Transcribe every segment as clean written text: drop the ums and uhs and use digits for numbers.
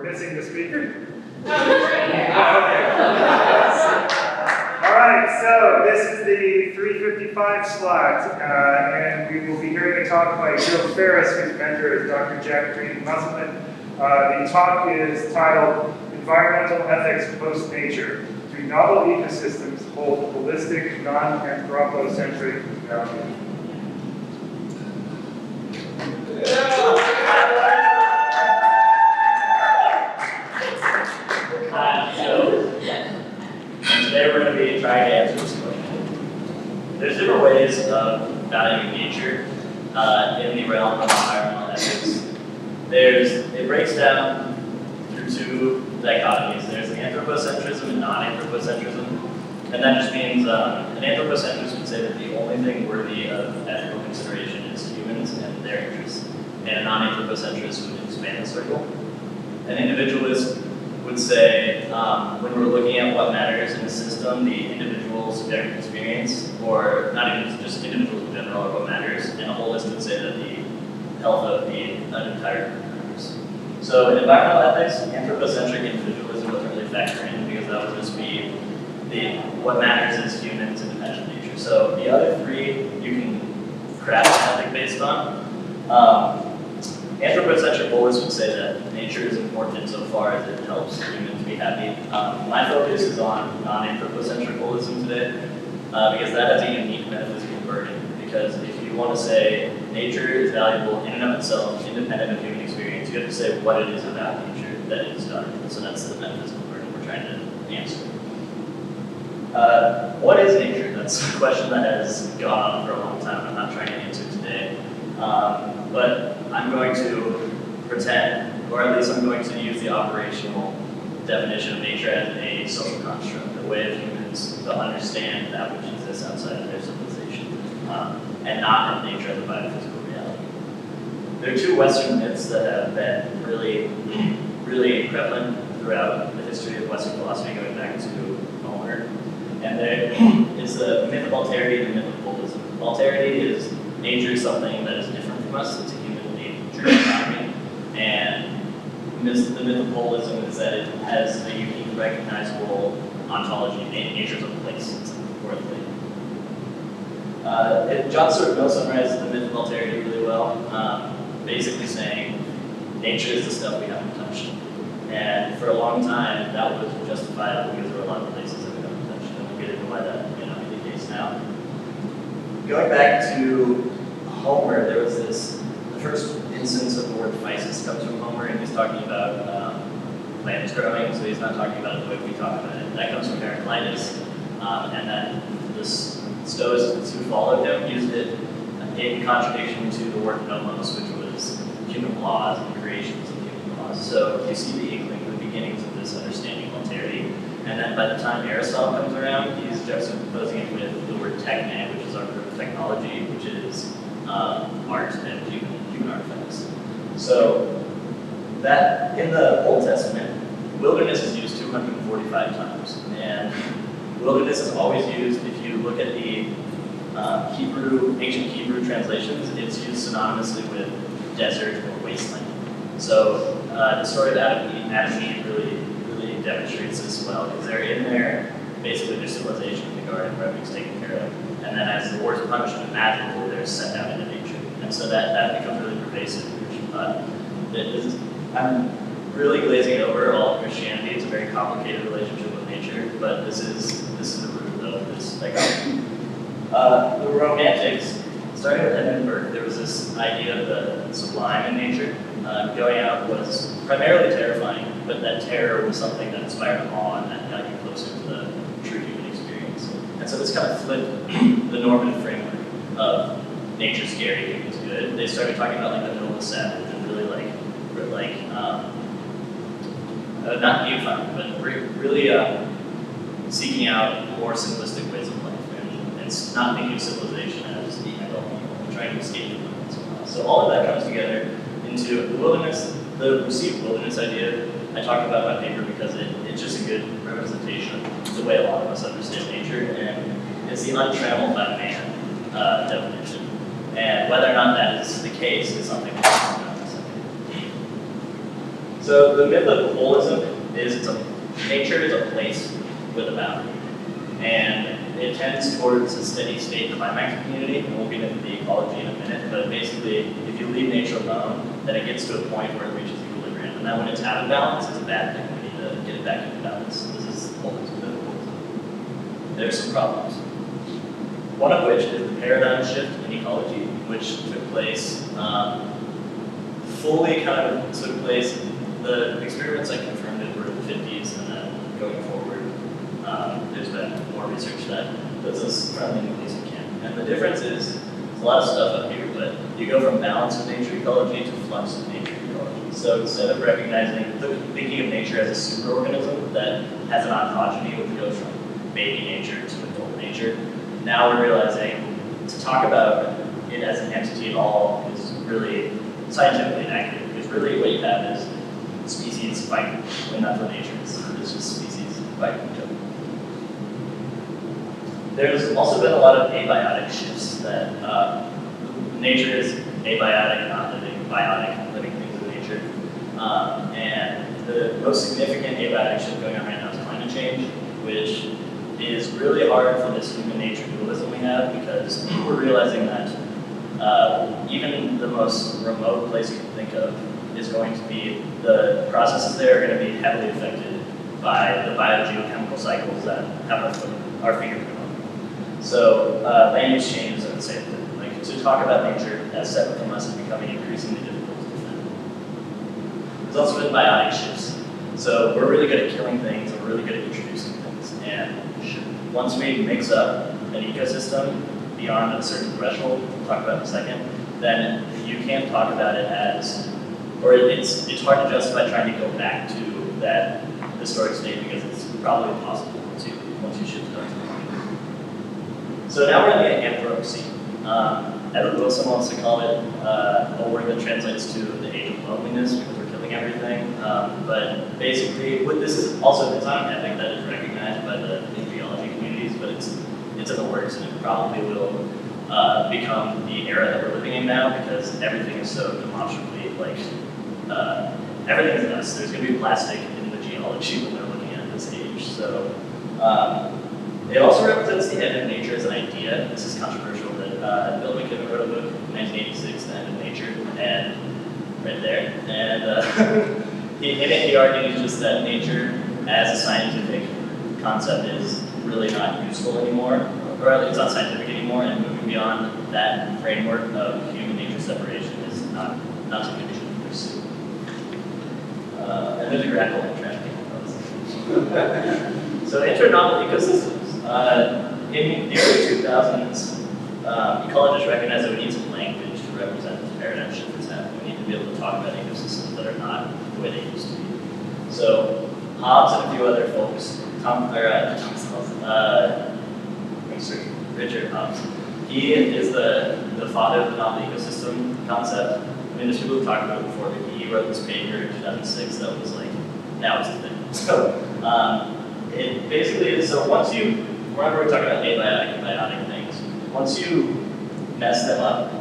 missing the speaker? Okay. All right, so this is the 355 slot, and we will be hearing a talk by Joe Ferris, whose mentor is Dr. Jack Green Musselman. The talk is titled Environmental Ethics Post-Nature, Through Novel Ecosystems Hold Holistic, Non-Anthropocentric Value. Today we're going to be trying to answer this question. There's different ways of valuing nature in the realm of environmental ethics. It breaks down through two dichotomies. There's anthropocentrism and non-anthropocentrism. And that just means an anthropocentrist would say that the only thing worthy of ethical consideration is humans and their interests. And a non-anthropocentrist would expand the circle. An individualist would say, when we're looking at what matters in the system, the individual's subjective experience, or not even just individuals in general, are what matters, and a holist would say that the health of the entire group matters. So in environmental ethics, anthropocentric individualism doesn't really factor in, because that would just be what matters is humans' independent nature. So the other three you can craft an ethic based on. Anthropocentric holists would say that nature is important insofar as it helps humans be happy. My focus is on non-anthropocentric holism today, because that has a unique metaphysical burden. Because if you want to say nature is valuable in and of itself, independent of human experience, you have to say what it is about nature that is valuable. So that's the metaphysical burden we're trying to answer. What is nature? That's a question that has gone on for a long time. I'm not trying to answer today. But I'm going to pretend, or at least I'm going to use the operational definition of nature as a social construct, a way of humans to understand that which exists outside of their civilization, and not have nature as a biophysical reality. There are two Western myths that have been really prevalent throughout the history of Western philosophy, going back to Homer. And there is the myth of alterity and the myth of holism. Alterity is nature is something that is different from us, it's a human nature economy. And the myth of holism is that it has a unique, recognizable ontology. Nature is a place, it's a fourth thing. John Stuart Mill summarizes the myth of alterity really well, basically saying nature is the stuff we haven't touched. And for a long time, that was justifiable because there were a lot of places that we haven't touched, and we'll get into why that may not be the case now. Going back to Homer, there was the first instance of the word physis comes from Homer, and he's talking about plants growing, so he's not talking about it the way we talk about it. That comes from Heraclitus, and then the Stoics who followed him used it in contradiction to the word nomos, which was human laws and creations of human laws. So you see the inkling, the beginnings of this understanding of alterity. And then by the time Aristotle comes around, he's juxtaposing it with the word techne, which is our group of technology, which is art and human artifacts. So that in the Old Testament, wilderness is used 245 times. And wilderness is always used, if you look at the ancient Hebrew translations, it's used synonymously with desert or wasteland. So the story of Adam and Eve really demonstrates this well, because they're in there, basically their civilization in the garden where everything's taken care of. And then as the worst punishment imaginable, they're sent out into nature. And so that becomes really pervasive in Christian thought. I'm really glazing over all of Christianity. It's a very complicated relationship with nature, but this is the root of this dichotomy. The Romantics, starting with Edmund Burke, there was this idea of the sublime in nature. Going out was primarily terrifying, but that terror was something that inspired awe and that got you closer to the true human experience. And so this kind of flipped the normative framework of nature scary, humans good. They started talking about like the noble savage and really not deifying, but really seeking out more simplistic ways of life and not thinking of civilization as the end all be all, trying to escape the limits somehow. So all of that comes together into the wilderness, the received wilderness idea. I talked about in my paper because it's just a good representation of the way a lot of us understand nature, and it's the untrammeled by man definition. And whether or not that is the case is something we'll talk about in a second. So the myth of holism is nature is a place with a boundary. And it tends towards a steady state climax community, and we'll get into the ecology in a minute, but basically, if you leave nature alone, then it gets to a point where it reaches equilibrium. And then when it's out of balance, it's a bad thing. We need to get it back into balance. This is holism. There's some problems. One of which is the paradigm shift in ecology, which took place, the experiments I confirmed it were in the 50s, and then going forward, there's been more research that puts us firmly in the place we can. And the difference is, there's a lot of stuff up here, but you go from balance of nature ecology to flux of nature ecology. So instead of thinking of nature as a superorganism that has an ontogeny, which goes from baby nature to adult nature, now we're realizing to talk about it as an entity at all is really scientifically inaccurate, because really what you have is species fighting, when that's what nature is. It's just species fighting each other. There's also been a lot of abiotic shifts that nature is abiotic, not living, biotic, living things in nature. And the most significant abiotic shift going on right now is climate change, which is really hard for this human nature dualism we have, because we're realizing that even the most remote place you can think of is going to be, the processes there are going to be heavily affected by the biogeochemical cycles that have our fingerprint on them. So land use changes are the same thing. Like, to talk about nature as separate from us is becoming increasingly difficult to defend. There's also been biotic shifts. So we're really good at killing things, and we're really good at introducing things. And once we mix up an ecosystem beyond a certain threshold, we'll talk about in a second, then you can't talk about it as, or it's hard to justify trying to go back to that historic state, because it's probably impossible to once you shift it onto the market. So now we're in the Anthropocene. Edward Wilson wants to call it a word that translates to the age of loneliness, because we're killing everything. But basically, this is also, it's not an epic that is recognized by the geology communities, but it's in the works, and it probably will become the era that we're living in now, because everything is so demonstrably, like, everything is nuts. There's going to be plastic in the geology when they're looking at this age. So it also represents the end of nature as an idea. This is controversial, that Bill McKibben wrote a book in 1986, The End of Nature, and right there. And in it, he argued just that nature as a scientific concept is really not useful anymore, or at least it's not scientific anymore, and moving beyond that framework of human nature separation is not something we should pursue. And there's a grackle in trash can. So enter novel ecosystems. In the early 2000s, ecologists recognized that we need some language to represent this paradigm shift that's happening. We need to be able to talk about ecosystems that are not the way they used to be. So Hobbes and a few other folks, Richard Hobbes, he is the father of the novel ecosystem concept. I mean, there's people who talked about it before, but he wrote this paper in 2006 that was like, now it's the thing. So it basically is, so once you, whenever we're talking about abiotic and biotic things, once you mess them up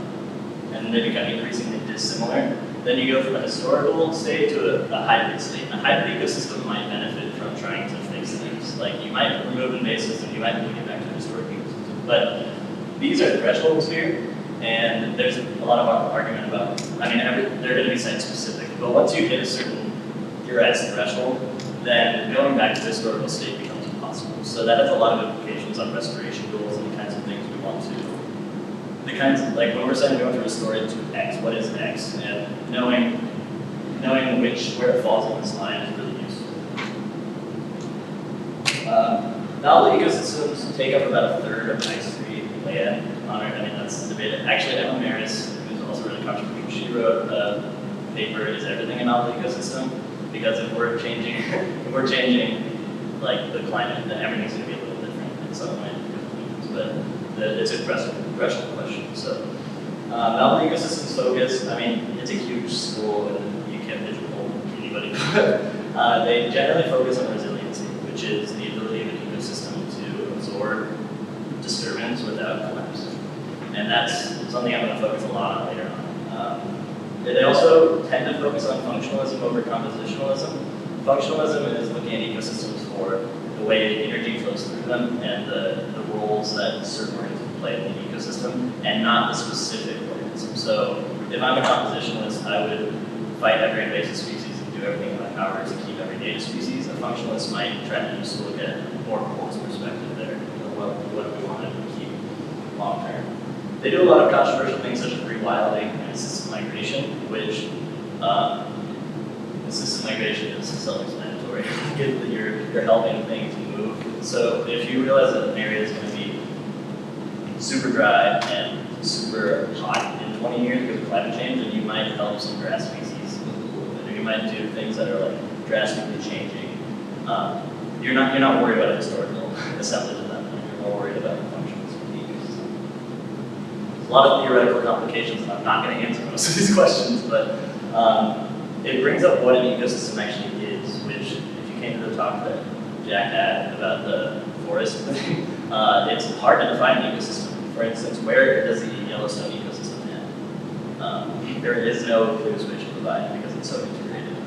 and they become increasingly dissimilar, then you go from a historical state to a hybrid state. And a hybrid ecosystem might benefit from trying to fix things. Like, you might remove invasives and you might bring it back to a historic ecosystem. But these are thresholds here, and there's a lot of argument about, I mean, they're going to be site-specific, but once you hit a certain theorized threshold, then going back to the historical state becomes impossible. So that has a lot of implications on restoration goals and the kinds of things we want to, like when we're saying we want to restore it to X, what is X? And knowing where it falls on this line is really useful. Novel ecosystems take up about a third of I3 land on Earth. I mean, that's debated. Actually, Emma Maris, who's also really controversial, she wrote a paper, Is Everything a Novel Ecosystem? Because if we're changing like the climate, then everything's going to be a little different in some way. But it's a threshold question. So novel ecosystems focus, I mean, it's a huge school and you can't pigeonhole anybody. They generally focus on resiliency, which is the ability of an ecosystem to absorb disturbance without collapse. And that's something I'm going to focus a lot on later on. They also tend to focus on functionalism over compositionalism. Functionalism is looking at ecosystems for the way energy flows through them and the roles that certain organisms play in the ecosystem, and not the specific organism. So if I'm a compositionalist, I would fight every invasive species and do everything in my power to keep every native species. A functionalist might try to just look at more Cole's perspective there, what do we want to keep long term. They do a lot of controversial things such as rewilding and assisted migration, which assisted migration is self-explanatory. You're helping things move. So if you realize that an area is going to be super dry and super hot in 20 years because of climate change, then you might help some grass species a little bit, or you might do things that are like drastically changing. You're not worried about a historical assemblage of that. You're more worried about the functions of the ecosystem. There's a lot of theoretical complications, and I'm not going to answer most of these questions, but it brings up what an ecosystem actually is, which, if you came to the talk that Jack had about the forest thing, it's hard to define an ecosystem. For instance, where does the Yellowstone ecosystem end? There is no clear spatial divide because it's so integrated.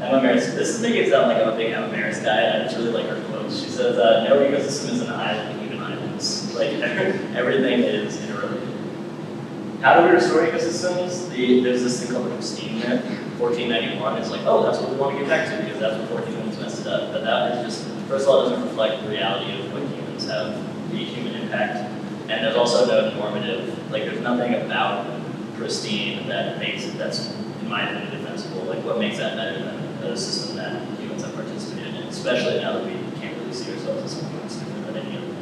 Emma Maris, this is making it sound like I'm a big Emma Maris guy, and I just really like her quotes. She says, no ecosystem is an island, even islands. Like, everything is interrelated. How do we restore ecosystems? There's this thing called the pristine myth. 1491 is like, oh, that's what we want to get back to because that's what 1491's messed it up. But that is just, first of all, it doesn't reflect the reality of what humans have, the human impact. And there's also no normative, like there's nothing about pristine that makes it, that's in my opinion defensible. Like what makes that better than a system that humans have participated in, especially now that we can't really see ourselves as something that's different than any other thing.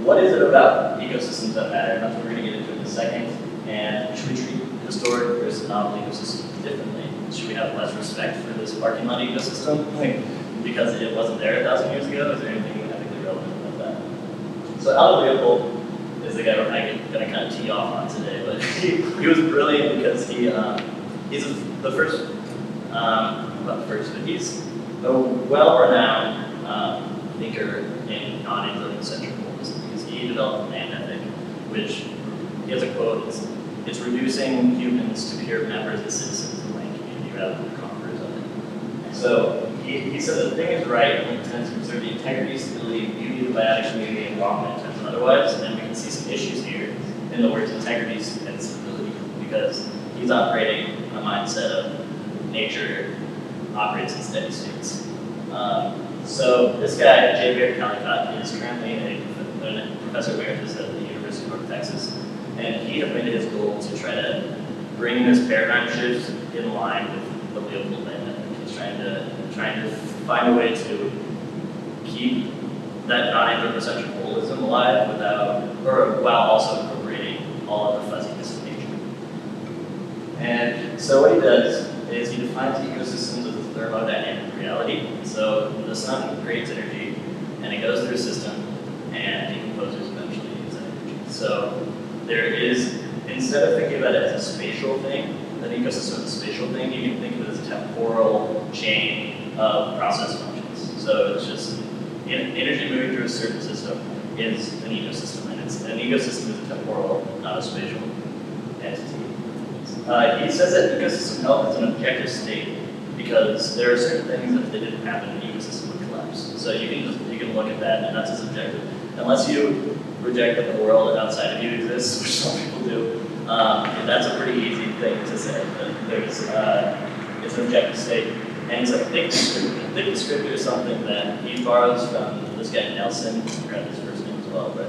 What is it about ecosystems that matter? That's what we're going to get into in a second. And should we treat historic versus novel ecosystems differently? Should we have less respect for this parking lot ecosystem? Like, because it wasn't there 1,000 years ago? Is there anything ethically relevant about that? So Aldo Leopold is the guy I'm going to kind of tee off on today, but he was brilliant because he's the first, not the first, but he's a well-renowned thinker in non-anthropocentric holism because he developed land ethic, which he has a quote, it's reducing humans to pure members and citizens of the land community rather than conquerors of it. So he said that the thing is right when it tends to preserve the integrity, stability, beauty of the biotic community and wrong when it tends to otherwise, and we can see some issues here in the words integrity and stability because he's operating in a mindset of nature operates in steady states. So this guy, J. Baird Callicott, is currently a professor emeritus at the University of North Texas. And he has made it his goal to try to bring this paradigm shift in line with the Leopold land ethic. He's trying to find a way to keep that non-anthropocentric holism alive while also incorporating all of the fuzziness of nature. And so what he does is he defines ecosystems as a thermodynamic reality. So the sun creates energy, and it goes through a system, and decomposes eventually its energy. So there is, instead of thinking about it as a spatial thing, an ecosystem is a spatial thing, you can think of it as a temporal chain of process functions. So it's just energy moving through a certain system is an ecosystem, and an ecosystem is a temporal, not a spatial entity. He says that ecosystem health is an objective state because there are certain things that if they didn't happen, an ecosystem would collapse. So you can look at that, and that's as objective. Unless you reject that the world outside of you exists, which some people do, that's a pretty easy thing to say. It's an objective state, and it's a thick descriptor. A thick descriptor is something that he borrows from this guy Nelson. I forgot his first name as well, but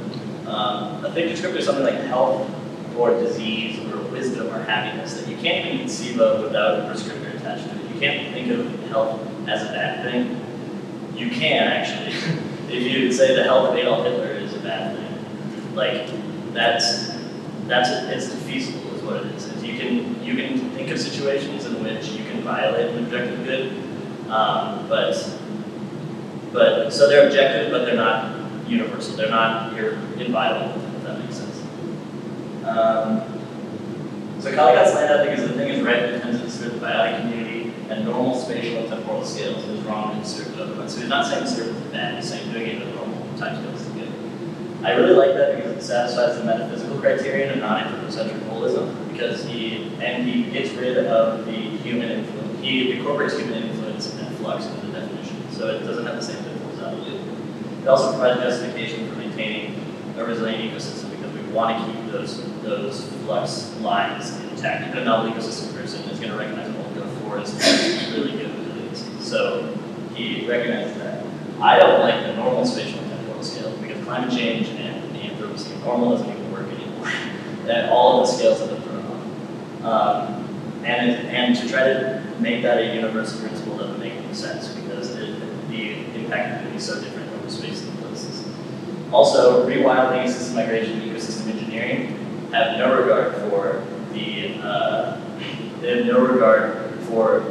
a thick descriptor is something like health or disease or wisdom or happiness that you can't even conceive of without a prescriptor attached to it. You can't think of health as a bad thing. You can actually. If you say the health of Adolf Hitler is a bad thing, like it's feasible is what it is. You can think of situations in which you can violate an objective good, but so they're objective, but they're not universal. They're not inviolable, if that makes sense. So Callicott's land ethic is the thing is right that tends to serve the biotic community at normal spatial and temporal scales is wrong to serve it otherwise. So he's not saying serve is bad, he's saying doing it at normal time scales is good. I really like that because it satisfies the metaphysical criterion of non-anthropocentric holism. because he gets rid of the human influence. He incorporates human influence and flux into the definition, so it doesn't have the same pitfalls out of it. It also provides justification for maintaining a resilient ecosystem because we want to keep those flux lines intact. Even a novel ecosystem person is going to recognize an old growth forest as really good resiliency. So he recognizes that. I don't like the normal spatial and temporal scale because climate change and the Anthropocene normal doesn't even work anymore. And all of the scales have been thrown off. And to try to make that a universal principle doesn't make any sense because the impact can be so different over space and places. Also, rewilding, system migration, ecosystem engineering have no regard for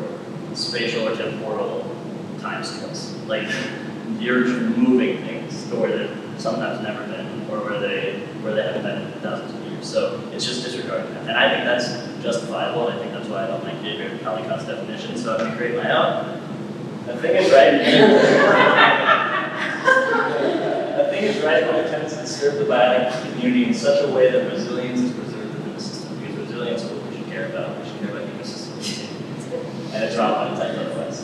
spatial or temporal timescales. Like you're moving things to where they've sometimes never been, or where they haven't been in thousands of years. So it's just disregarding that, and I think that's justifiable. And I think that's why I don't like David Kalikoff's definition. So I'm going to create my own. The thing is right. The thing is right when it attempts to serve the biotic community in such a way that resilience is preserved within the system. Because resilience is what we should care about. We should care about ecosystems. And it's wrong when it's typed otherwise.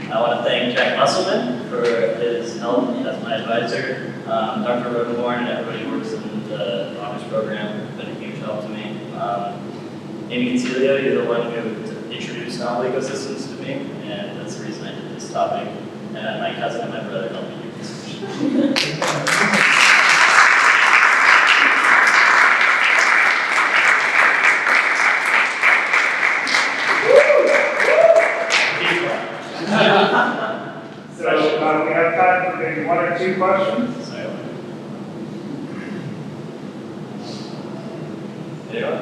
I want to thank Jack Musselman for his help as my advisor. Dr. Rodenborn and everybody who works in the honors program have been a huge help to me. Amy Concilio, you're the one who introduced novel ecosystems to me, and that's the reason I did this topic. And my cousin and my brother helped me do this. So we have time for maybe one or two questions. Sorry. Anyone?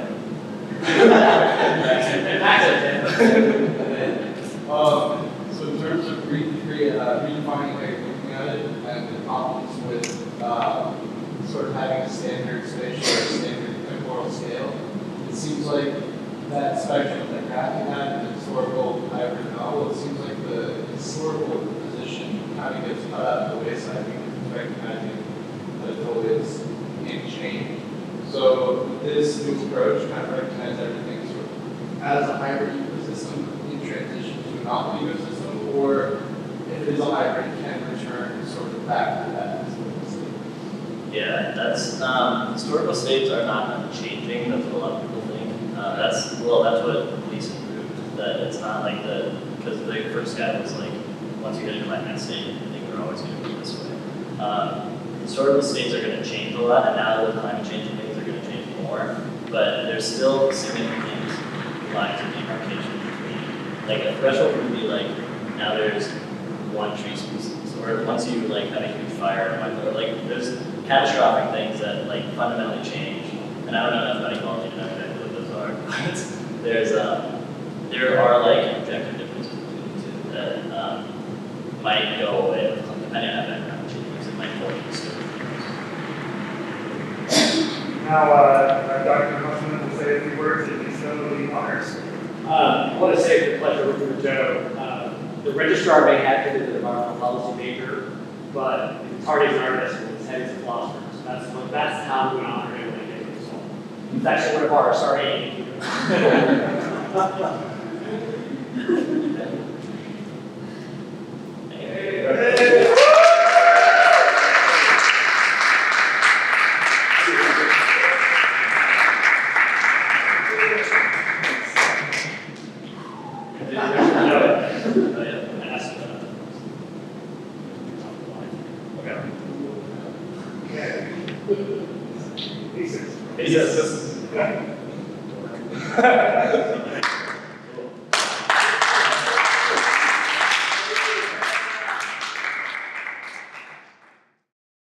So in terms of redefining how you're looking at it and the problems with sort of having a standard spatial or standard temporal scale, it seems like that spectrum that Kathy had in the historical hybrid novel, it seems like the historical position kind of gets cut out of the wayside because it's recognizing that it's always in change. So this new approach kind of recognizes everything sort of as a hybrid ecosystem in transition to a novel ecosystem, or if it is a hybrid, can return sort of back to that historical state. Yeah, that's historical states are not unchanging. That's what a lot of people think. That's what Lisa proved. That it's not like because the first guy was like, once you get a climax state, I think we're always going to be this way. Historical states are going to change a lot, and now with climate change things are going to change more. But there's still significant lines of demarcation between. Like a threshold would be like now there's one tree species, or once you like had a huge fire, or like there's catastrophic things that like fundamentally change. And I don't know enough about ecology to know exactly what those are, but there are like objective differences between the two that might go away with depending on how background changes. It might hold the story. Now, Dr. Musselman will say a few words if he's so the honors. I want to say it's a pleasure working with Joe. The registrar may have been an environmental policy major, but it's hard as an artist with his head is a philosopher. So that's how I'm going to honor him when I get here. So it's actually one of our sorry. He says this is